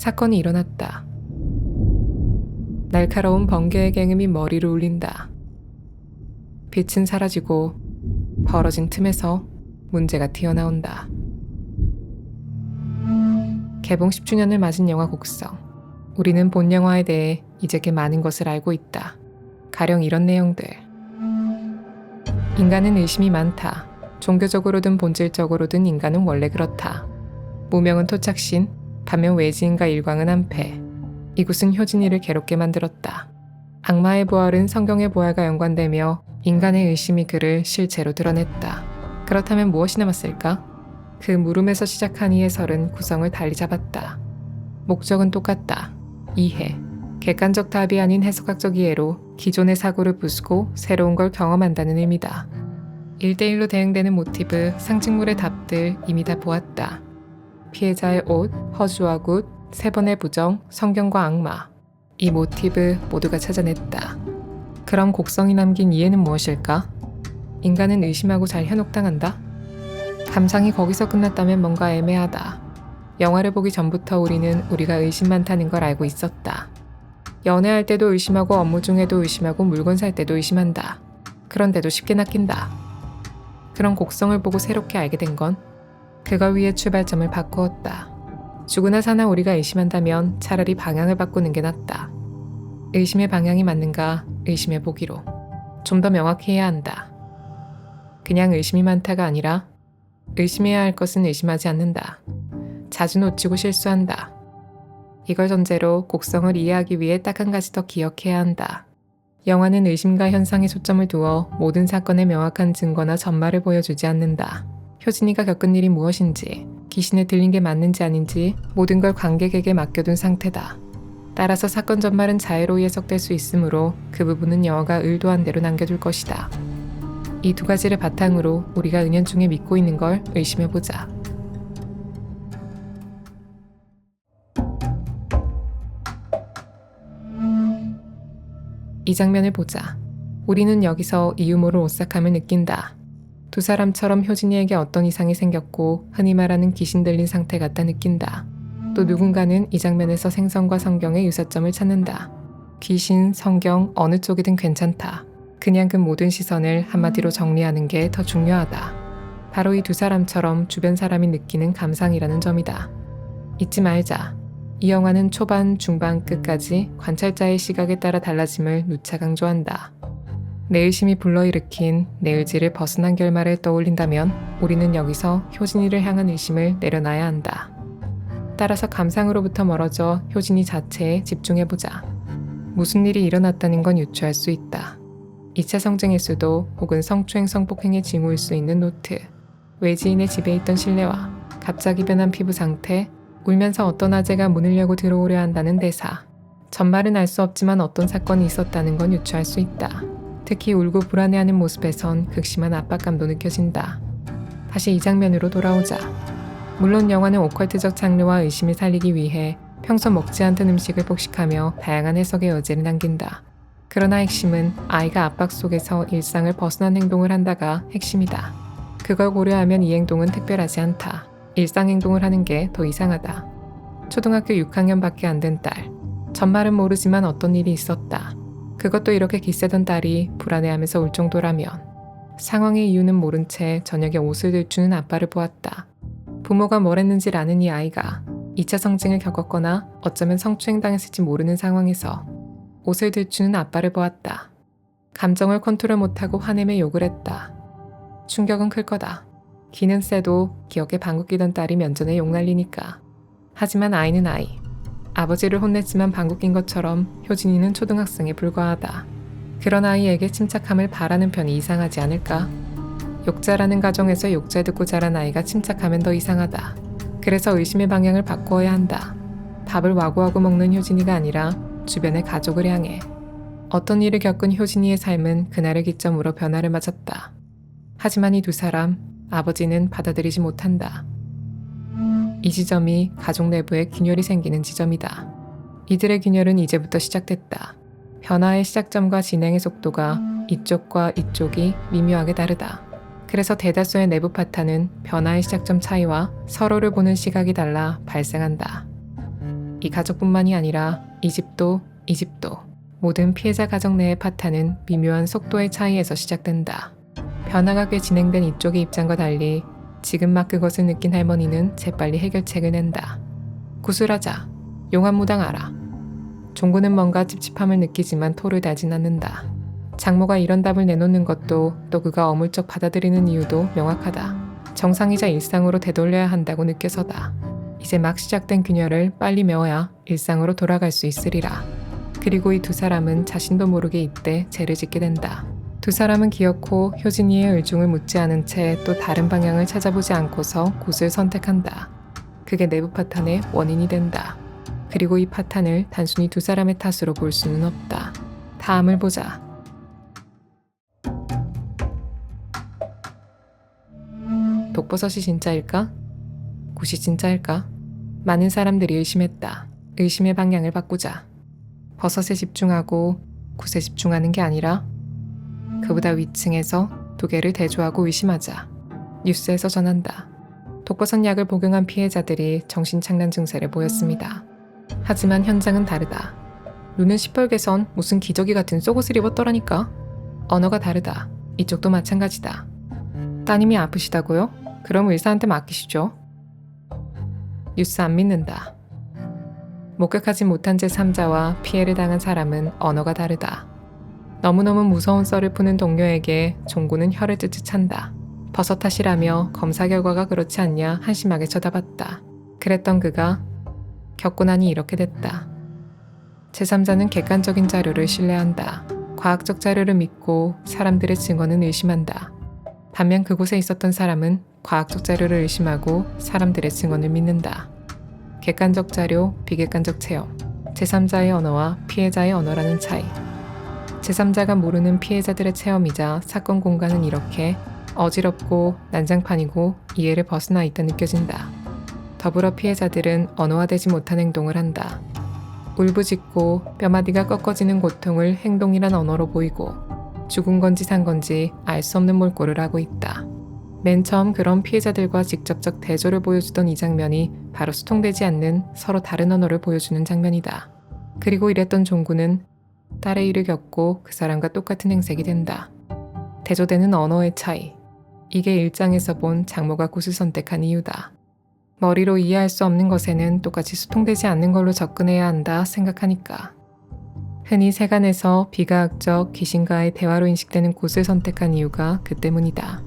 사건이 일어났다. 날카로운 번개의 갱음이 머리를 울린다. 빛은 사라지고 벌어진 틈에서 문제가 튀어나온다. 개봉 10주년을 맞은 영화 곡성. 우리는 본 영화에 대해 이제 꽤 많은 것을 알고 있다. 가령 이런 내용들. 인간은 의심이 많다. 종교적으로든 본질적으로든 인간은 원래 그렇다. 무명은 토착신, 반면 외지인과 일광은 한패. 이곳은 효진이를 괴롭게 만들었다. 악마의 부활은 성경의 부활과 연관되며 인간의 의심이 그를 실제로 드러냈다. 그렇다면 무엇이 남았을까? 그 물음에서 시작한 이 해설은 구성을 달리 잡았다. 목적은 똑같다. 이해. 객관적 답이 아닌 해석학적 이해로 기존의 사고를 부수고 새로운 걸 경험한다는 의미다. 1대1로 대응되는 모티브, 상징물의 답들 이미 다 보았다. 피해자의 옷, 허주와 굿, 세 번의 부정, 성경과 악마. 이 모티브 모두가 찾아냈다. 그럼 곡성이 남긴 이해는 무엇일까? 인간은 의심하고 잘 현혹당한다? 감상이 거기서 끝났다면 뭔가 애매하다. 영화를 보기 전부터 우리는 우리가 의심 많다는 걸 알고 있었다. 연애할 때도 의심하고 업무 중에도 의심하고 물건 살 때도 의심한다. 그런데도 쉽게 낚인다. 그런 곡성을 보고 새롭게 알게 된 건 그걸 위해 출발점을 바꾸었다. 죽으나 사나 우리가 의심한다면 차라리 방향을 바꾸는 게 낫다. 의심의 방향이 맞는가 의심해 보기로. 좀 더 명확히 해야 한다. 그냥 의심이 많다가 아니라 의심해야 할 것은 의심하지 않는다. 자주 놓치고 실수한다. 이걸 전제로 곡성을 이해하기 위해 딱 한 가지 더 기억해야 한다. 영화는 의심과 현상에 초점을 두어 모든 사건의 명확한 증거나 전말을 보여주지 않는다. 효진이가 겪은 일이 무엇인지, 귀신에 들린 게 맞는지 아닌지 모든 걸 관객에게 맡겨둔 상태다. 따라서 사건 전말은 자유로이 해석될 수 있으므로 그 부분은 영화가 의도한 대로 남겨둘 것이다. 이 두 가지를 바탕으로 우리가 은연중에 믿고 있는 걸 의심해보자. 이 장면을 보자. 우리는 여기서 이유 모를 오싹함을 느낀다. 두 사람처럼 효진이에게 어떤 이상이 생겼고 흔히 말하는 귀신 들린 상태 같다 느낀다. 또 누군가는 이 장면에서 생선과 성경의 유사점을 찾는다. 귀신, 성경 어느 쪽이든 괜찮다. 그냥 그 모든 시선을 한마디로 정리하는 게 더 중요하다. 바로 이 두 사람처럼 주변 사람이 느끼는 감상이라는 점이다. 잊지 말자. 이 영화는 초반, 중반, 끝까지 관찰자의 시각에 따라 달라짐을 누차 강조한다. 내 의심이 불러일으킨 내 의지를 벗어난 결말을 떠올린다면 우리는 여기서 효진이를 향한 의심을 내려놔야 한다. 따라서 감상으로부터 멀어져 효진이 자체에 집중해보자. 무슨 일이 일어났다는 건 유추할 수 있다. 2차 성징일 수도 혹은 성추행 성폭행의 징후일 수 있는 노트, 외지인의 집에 있던 실내화, 갑자기 변한 피부 상태, 울면서 어떤 아재가 문을 열고 들어오려 한다는 대사. 전말은 알 수 없지만 어떤 사건이 있었다는 건 유추할 수 있다. 특히 울고 불안해하는 모습에선 극심한 압박감도 느껴진다. 다시 이 장면으로 돌아오자. 물론 영화는 오컬트적 장르와 의심을 살리기 위해 평소 먹지 않던 음식을 폭식하며 다양한 해석의 여지를 남긴다. 그러나 핵심은 아이가 압박 속에서 일상을 벗어난 행동을 한다가 핵심이다. 그걸 고려하면 이 행동은 특별하지 않다. 일상 행동을 하는 게 더 이상하다. 초등학교 6학년밖에 안 된 딸. 전말은 모르지만 어떤 일이 있었다. 그것도 이렇게 기세던 딸이 불안해하면서 울 정도라면 상황의 이유는 모른 채 저녁에 옷을 들추는 아빠를 보았다. 부모가 뭘 했는지를 아는 이 아이가 2차 성징을 겪었거나 어쩌면 성추행당했을지 모르는 상황에서 옷을 들추는 아빠를 보았다. 감정을 컨트롤 못하고 화내며 욕을 했다. 충격은 클 거다. 기는 세도 기억에 방귀 뀌던 딸이 면전에 욕 날리니까. 하지만 아이는 아이. 아버지를 혼냈지만 방귀 낀 것처럼 효진이는 초등학생에 불과하다. 그런 아이에게 침착함을 바라는 편이 이상하지 않을까? 욕자라는 가정에서 욕자 듣고 자란 아이가 침착하면 더 이상하다. 그래서 의심의 방향을 바꾸어야 한다. 밥을 와구와구 먹는 효진이가 아니라 주변의 가족을 향해. 어떤 일을 겪은 효진이의 삶은 그날을 기점으로 변화를 맞았다. 하지만 이 두 사람, 아버지는 받아들이지 못한다. 이 지점이 가족 내부에 균열이 생기는 지점이다. 이들의 균열은 이제부터 시작됐다. 변화의 시작점과 진행의 속도가 이쪽과 이쪽이 미묘하게 다르다. 그래서 대다수의 내부 파탄은 변화의 시작점 차이와 서로를 보는 시각이 달라 발생한다. 이 가족뿐만이 아니라 이 집도 이 집도 모든 피해자 가정 내의 파탄은 미묘한 속도의 차이에서 시작된다. 변화가 꽤 진행된 이쪽의 입장과 달리 지금 막 그것을 느낀 할머니는 재빨리 해결책을 낸다. 구술하자. 용한무당하라. 종구는 뭔가 찝찝함을 느끼지만 토를 달진 않는다. 장모가 이런 답을 내놓는 것도 또 그가 어물쩍 받아들이는 이유도 명확하다. 정상이자 일상으로 되돌려야 한다고 느껴서다. 이제 막 시작된 균열을 빨리 메워야 일상으로 돌아갈 수 있으리라. 그리고 이 두 사람은 자신도 모르게 이때 죄를 짓게 된다. 두 사람은 기어코 효진이의 의중을 묻지 않은 채 또 다른 방향을 찾아보지 않고서 곳을 선택한다. 그게 내부 파탄의 원인이 된다. 그리고 이 파탄을 단순히 두 사람의 탓으로 볼 수는 없다. 다음을 보자. 독버섯이 진짜일까? 굿이 진짜일까? 많은 사람들이 의심했다. 의심의 방향을 바꾸자. 버섯에 집중하고 굿에 집중하는 게 아니라 그보다 위층에서 두 개를 대조하고 의심하자. 뉴스에서 전한다. 독버섯 약을 복용한 피해자들이 정신착란 증세를 보였습니다. 하지만 현장은 다르다. 눈은 시뻘개선 무슨 기저귀 같은 속옷을 입었더라니까. 언어가 다르다. 이쪽도 마찬가지다. 따님이 아프시다고요? 그럼 의사한테 맡기시죠. 뉴스 안 믿는다. 목격하지 못한 제3자와 피해를 당한 사람은 언어가 다르다. 너무너무 무서운 썰을 푸는 동료에게 종구는 혀를 쯧쯧 찬다. 버섯 탓이라며 검사 결과가 그렇지 않냐 한심하게 쳐다봤다. 그랬던 그가 겪고 나니 이렇게 됐다. 제3자는 객관적인 자료를 신뢰한다. 과학적 자료를 믿고 사람들의 증언은 의심한다. 반면 그곳에 있었던 사람은 과학적 자료를 의심하고 사람들의 증언을 믿는다. 객관적 자료, 비객관적 체험. 제3자의 언어와 피해자의 언어라는 차이. 제3자가 모르는 피해자들의 체험이자 사건 공간은 이렇게 어지럽고 난장판이고 이해를 벗어나 있다 느껴진다. 더불어 피해자들은 언어화되지 못한 행동을 한다. 울부짖고 뼈마디가 꺾어지는 고통을 행동이란 언어로 보이고 죽은 건지 산 건지 알 수 없는 몰골을 하고 있다. 맨 처음 그런 피해자들과 직접적 대조를 보여주던 이 장면이 바로 수통되지 않는 서로 다른 언어를 보여주는 장면이다. 그리고 이랬던 종구는 딸의 일을 겪고 그 사람과 똑같은 행색이 된다. 대조되는 언어의 차이. 이게 일장에서 본 장모가 굿을 선택한 이유다. 머리로 이해할 수 없는 것에는 똑같이 수통되지 않는 걸로 접근해야 한다 생각하니까. 흔히 세간에서 비과학적 귀신과의 대화로 인식되는 굿을 선택한 이유가 그 때문이다.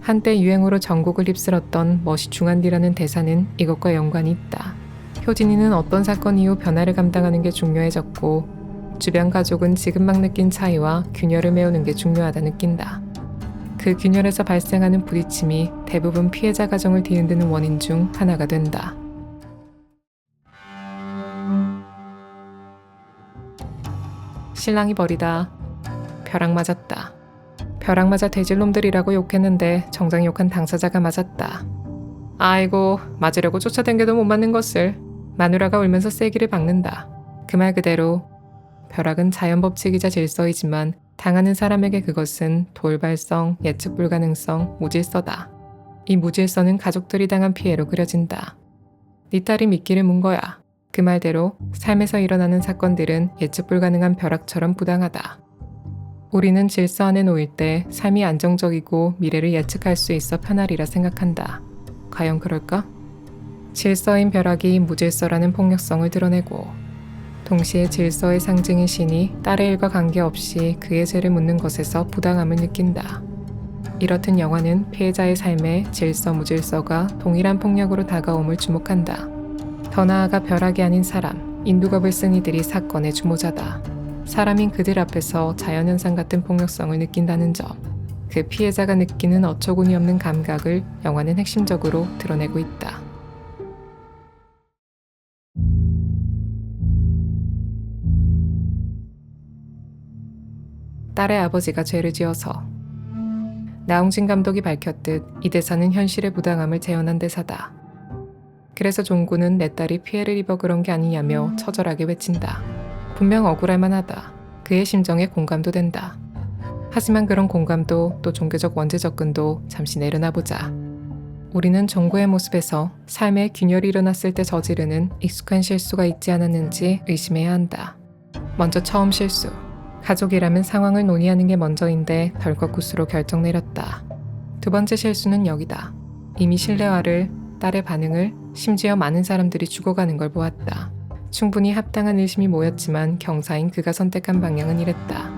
한때 유행어로 전국을 휩쓸었던 멋이 중한디라는 대사는 이것과 연관이 있다. 효진이는 어떤 사건 이후 변화를 감당하는 게 중요해졌고 주변 가족은 지금 막 느낀 차이와 균열을 메우는 게 중요하다 느낀다. 그 균열에서 발생하는 부딪힘이 대부분 피해자 가정을 뒤흔드는 원인 중 하나가 된다. 신랑이 버리다. 벼락 맞았다. 벼락 맞아 돼질놈들이라고 욕했는데 정작 욕한 당사자가 맞았다. 아이고, 맞으려고 쫓아댕겨도 못 맞는 것을. 마누라가 울면서 세기를 박는다. 그 말 그대로 벼락은 자연 법칙이자 질서이지만 당하는 사람에게 그것은 돌발성, 예측 불가능성, 무질서다. 이 무질서는 가족들이 당한 피해로 그려진다. 네 딸이 미끼를 문 거야. 그 말대로 삶에서 일어나는 사건들은 예측 불가능한 벼락처럼 부당하다. 우리는 질서 안에 놓일 때 삶이 안정적이고 미래를 예측할 수 있어 편하리라 생각한다. 과연 그럴까? 질서인 벼락이 무질서라는 폭력성을 드러내고 동시에 질서의 상징인 신이 딸의 일과 관계없이 그의 죄를 묻는 것에서 부당함을 느낀다. 이렇듯 영화는 피해자의 삶에 질서 무질서가 동일한 폭력으로 다가옴을 주목한다. 더 나아가 벼락이 아닌 사람, 인두겁을 쓴 이들이 사건의 주모자다. 사람인 그들 앞에서 자연현상 같은 폭력성을 느낀다는 점, 그 피해자가 느끼는 어처구니 없는 감각을 영화는 핵심적으로 드러내고 있다. 딸의 아버지가 죄를 지어서. 나홍진 감독이 밝혔듯 이 대사는 현실의 부당함을 재현한 대사다. 그래서 종구는 내 딸이 피해를 입어 그런 게 아니냐며 처절하게 외친다. 분명 억울할 만하다. 그의 심정에 공감도 된다. 하지만 그런 공감도 또 종교적 원죄 접근도 잠시 내려놔보자. 우리는 종고의 모습에서 삶의 균열이 일어났을 때 저지르는 익숙한 실수가 있지 않았는지 의심해야 한다. 먼저 처음 실수. 가족이라면 상황을 논의하는 게 먼저인데 덜컥 구스로 결정 내렸다. 두 번째 실수는 여기다. 이미 실내화를, 딸의 반응을, 심지어 많은 사람들이 죽어가는 걸 보았다. 충분히 합당한 의심이 모였지만 경사인 그가 선택한 방향은 이랬다.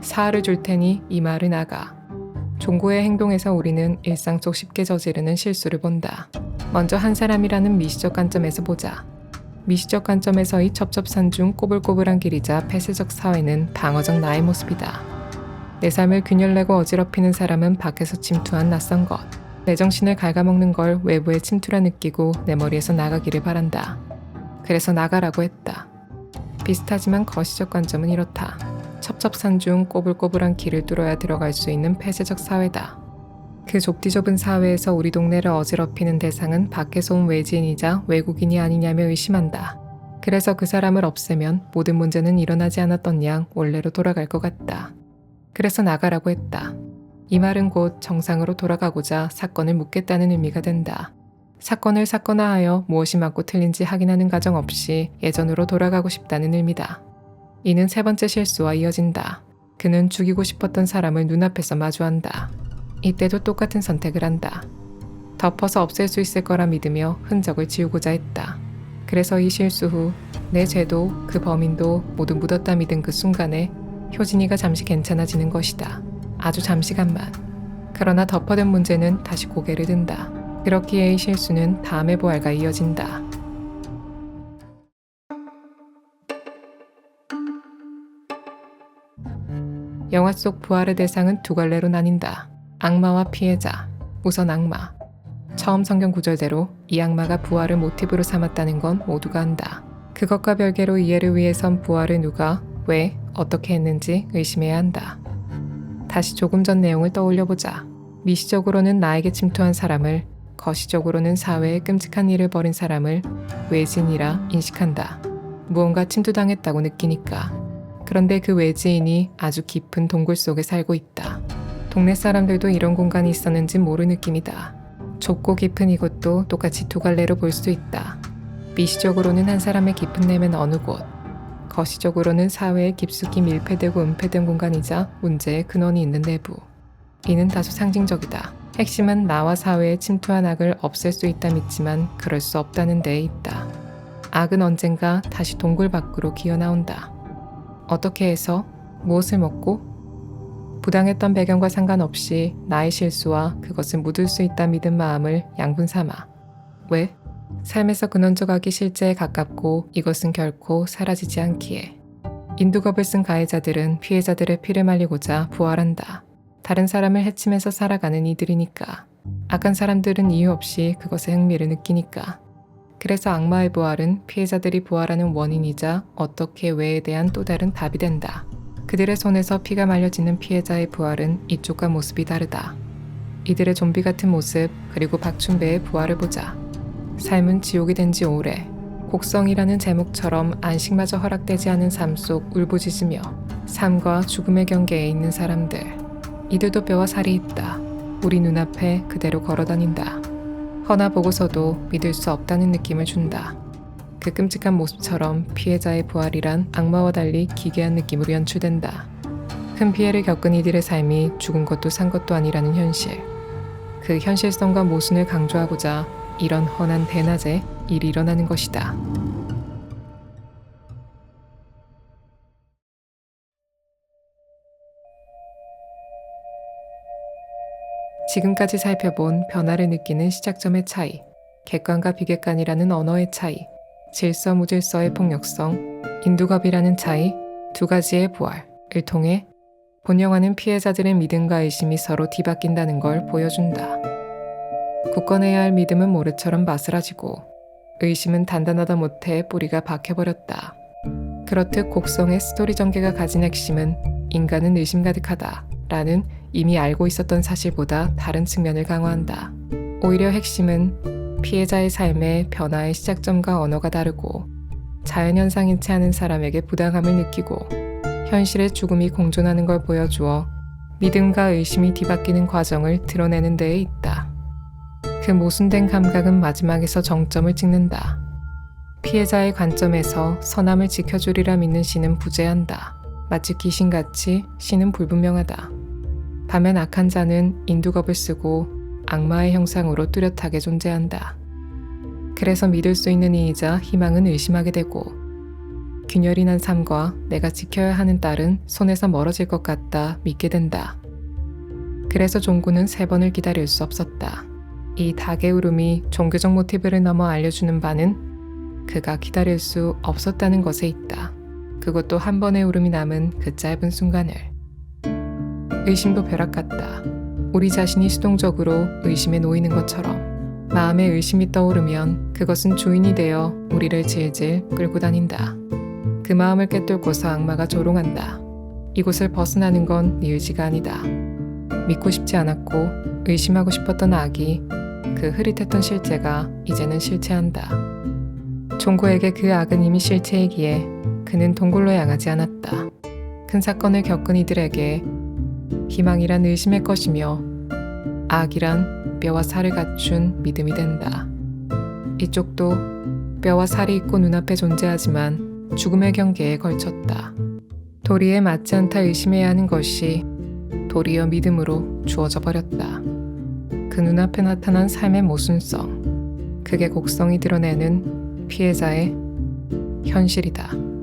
사활을 줄 테니 이 말을 나가. 종고의 행동에서 우리는 일상 속 쉽게 저지르는 실수를 본다. 먼저 한 사람이라는 미시적 관점에서 보자. 미시적 관점에서의 첩첩산중 꼬불꼬불한 길이자 폐쇄적 사회는 방어적 나의 모습이다. 내 삶을 균열내고 어지럽히는 사람은 밖에서 침투한 낯선 것. 내 정신을 갉아먹는 걸 외부의 침투라 느끼고 내 머리에서 나가기를 바란다. 그래서 나가라고 했다. 비슷하지만 거시적 관점은 이렇다. 첩첩산중 꼬불꼬불한 길을 뚫어야 들어갈 수 있는 폐쇄적 사회다. 그 좁디 좁은 사회에서 우리 동네를 어지럽히는 대상은 밖에서 온 외지인이자 외국인이 아니냐며 의심한다. 그래서 그 사람을 없애면 모든 문제는 일어나지 않았던 양 원래로 돌아갈 것 같다. 그래서 나가라고 했다. 이 말은 곧 정상으로 돌아가고자 사건을 묻겠다는 의미가 된다. 사건을 사건화하여 무엇이 맞고 틀린지 확인하는 과정 없이 예전으로 돌아가고 싶다는 의미다. 이는 세 번째 실수와 이어진다. 그는 죽이고 싶었던 사람을 눈앞에서 마주한다. 이때도 똑같은 선택을 한다. 덮어서 없앨 수 있을 거라 믿으며 흔적을 지우고자 했다. 그래서 이 실수 후 내 죄도 그 범인도 모두 묻었다 믿은 그 순간에 효진이가 잠시 괜찮아지는 것이다. 아주 잠시간만. 그러나 덮어둔 문제는 다시 고개를 든다. 그렇기에 이 실수는 다음의 부활과 이어진다. 영화 속 부활의 대상은 두 갈래로 나뉜다. 악마와 피해자. 우선 악마. 처음 성경 구절대로 이 악마가 부활을 모티브로 삼았다는 건 모두가 안다. 그것과 별개로 이해를 위해선 부활을 누가, 왜, 어떻게 했는지 의심해야 한다. 다시 조금 전 내용을 떠올려보자. 미시적으로는 나에게 침투한 사람을, 거시적으로는 사회에 끔찍한 일을 벌인 사람을 외지인이라 인식한다. 무언가 침투당했다고 느끼니까. 그런데 그 외지인이 아주 깊은 동굴 속에 살고 있다. 동네 사람들도 이런 공간이 있었는지 모르는 느낌이다. 좁고 깊은 이곳도 똑같이 두 갈래로 볼 수 있다. 미시적으로는 한 사람의 깊은 내면 어느 곳, 거시적으로는 사회에 깊숙이 밀폐되고 은폐된 공간이자 문제의 근원이 있는 내부. 이는 다소 상징적이다. 핵심은 나와 사회에 침투한 악을 없앨 수 있다 믿지만 그럴 수 없다는 데에 있다. 악은 언젠가 다시 동굴 밖으로 기어나온다. 어떻게 해서? 무엇을 먹고? 부당했던 배경과 상관없이 나의 실수와 그것을 묻을 수 있다 믿은 마음을 양분 삼아. 왜? 삶에서 근원적 악이 실제에 가깝고 이것은 결코 사라지지 않기에. 인두겁을 쓴 가해자들은 피해자들의 피를 말리고자 부활한다. 다른 사람을 해치면서 살아가는 이들이니까. 악한 사람들은 이유 없이 그것에 흥미를 느끼니까. 그래서 악마의 부활은 피해자들이 부활하는 원인이자 어떻게 왜에 대한 또 다른 답이 된다. 그들의 손에서 피가 말려지는 피해자의 부활은 이쪽과 모습이 다르다. 이들의 좀비 같은 모습 그리고 박춘배의 부활을 보자. 삶은 지옥이 된 지 오래. 곡성이라는 제목처럼 안식마저 허락되지 않은 삶 속 울부짖으며 삶과 죽음의 경계에 있는 사람들. 이들도 뼈와 살이 있다. 우리 눈앞에 그대로 걸어다닌다. 허나 보고서도 믿을 수 없다는 느낌을 준다. 그 끔찍한 모습처럼 피해자의 부활이란 악마와 달리 기괴한 느낌으로 연출된다. 큰 피해를 겪은 이들의 삶이 죽은 것도 산 것도 아니라는 현실. 그 현실성과 모순을 강조하고자 이런 훤한 대낮에 일이 일어나는 것이다. 지금까지 살펴본 변화를 느끼는 시작점의 차이, 객관과 비객관이라는 언어의 차이, 질서 무질서의 폭력성, 인두겁이라는 차이, 두 가지의 부활을 통해 본 영화는 피해자들의 믿음과 의심이 서로 뒤바뀐다는 걸 보여준다. 굳건해야 할 믿음은 모래처럼 바스라지고 의심은 단단하다 못해 뿌리가 박혀버렸다. 그렇듯 곡성의 스토리 전개가 가진 핵심은 인간은 의심 가득하다 라는 이미 알고 있었던 사실보다 다른 측면을 강화한다. 오히려 핵심은 피해자의 삶의 변화의 시작점과 언어가 다르고 자연현상인치 않은 사람에게 부당함을 느끼고 현실의 죽음이 공존하는 걸 보여주어 믿음과 의심이 뒤바뀌는 과정을 드러내는 데에 있다. 그 모순된 감각은 마지막에서 정점을 찍는다. 피해자의 관점에서 선함을 지켜주리라 믿는 신은 부재한다. 마치 귀신같이 신은 불분명하다. 반면 악한 자는 인두겁을 쓰고 악마의 형상으로 뚜렷하게 존재한다. 그래서 믿을 수 있는 이이자 희망은 의심하게 되고, 균열이 난 삶과 내가 지켜야 하는 딸은 손에서 멀어질 것 같다 믿게 된다. 그래서 종구는 3번을 기다릴 수 없었다. 이 닭의 울음이 종교적 모티브를 넘어 알려주는 바는 그가 기다릴 수 없었다는 것에 있다. 그것도 한 번의 울음이 남은 그 짧은 순간을. 의심도 벼락 같다. 우리 자신이 수동적으로 의심에 놓이는 것처럼 마음에 의심이 떠오르면 그것은 주인이 되어 우리를 질질 끌고 다닌다. 그 마음을 꿰뚫고서 악마가 조롱한다. 이곳을 벗어나는 건 네 의지가 아니다. 믿고 싶지 않았고 의심하고 싶었던 악이, 그 흐릿했던 실제가 이제는 실체한다. 종고에게 그 악은 이미 실체이기에 그는 동굴로 향하지 않았다. 큰 사건을 겪은 이들에게 희망이란 의심의 것이며 악이란 뼈와 살을 갖춘 믿음이 된다. 이쪽도 뼈와 살이 있고 눈앞에 존재하지만 죽음의 경계에 걸쳤다. 도리에 맞지 않다 의심해야 하는 것이 도리어 믿음으로 주어져 버렸다. 그 눈앞에 나타난 삶의 모순성, 그게 곡성이 드러내는 피해자의 현실이다.